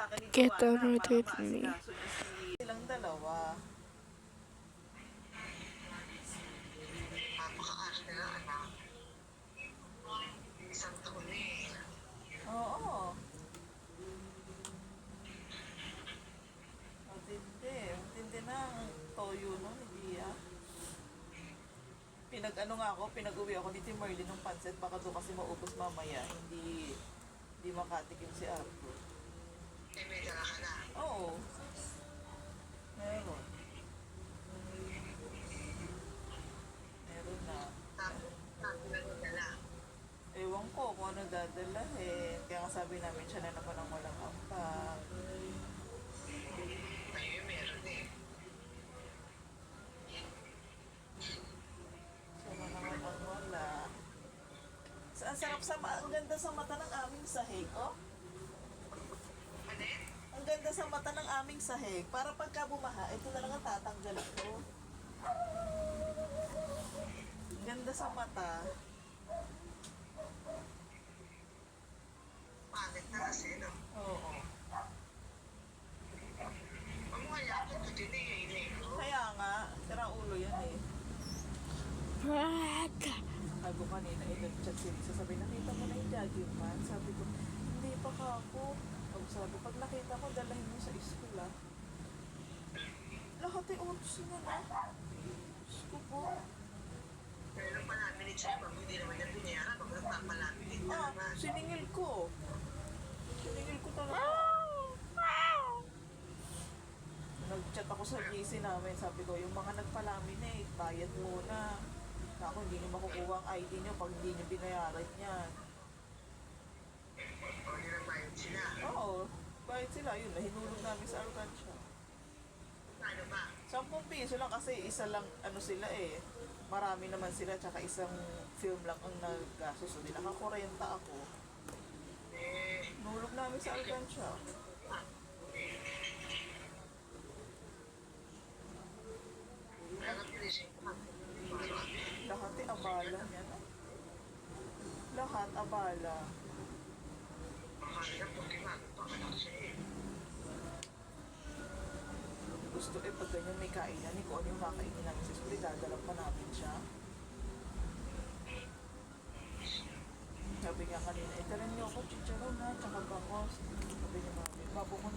sa akin Get ituwa na over para with me. maasikaso niya silang dalawa. Napaka-arte na anak. Isang taon eh. Oo. Matindi. Matindi na ang toyo nun, hindi ah. Pinag-ano nga ako, pinag-uwi ako ni Tim Merlin ng pancit, baka doon kasi maubos mamaya, hindi makatikim si Arthur. Eh, may dala ka na. Oo. Meron. Meron na. Tapos, sabi na yung dala. Ewan ko kung ano dadalahin. Kaya nga sabi namin siya na naman ang walang ampak. Ayun, meron eh. Siya na naman ang wala. Ang sarap ang ganda sa mata ng aming sahig, oh. Ano eh? Ang ganda sa mata ng aming sahig. Para pagka bumaha, ito na lang ang tatanggalan ko. Ganda sa mata. Pangit na kasi, no? Oo. Ang wala ko ito din eh, negro. Kaya nga, sira ulo yan eh. Sabi ko kanina, nag-chat si Lisa. Sabi, nakita mo na yung jogging man? Sabi ko, hindi pa ka ako. Sabi, pag nakita ko, dalahin mo sa school ah. Lahat ay utos niya na. Diyos ko po. Pero pa namin ni Chef, hindi naman niya binayaran. Pag nagpapalapit din naman. Siningil ko. Siningil ko talaga. Nag-chat ako sa GC namin. Sabi ko, yung mga nagpalaminate, bayad muna. Ako, hindi nyo makukuha ang ID nyo pag hindi nyo binayaran yan. O, nilagbayad sila. Oo, bayad sila. Yun, nahinulog namin sa Alcansya. Ano ba? 10 piso lang kasi isa lang, ano sila eh. Marami naman sila, tsaka isang film lang ang naggasos. So, naka-40 ako. Eh, Nulog namin sa Alcansya. Hanap pinisip ko. Lahat eh, abala yan. Lahat abala. Mahal po kinagpakalak siya eh. Gusto eh, pag ganyan may kainan, kung ano yung kakainin namin sa school, dadalap pa namin siya. Sabi nga kanina, italan niyo ako, chicharon na, tsaka bangos. Sabi niya mami, babukon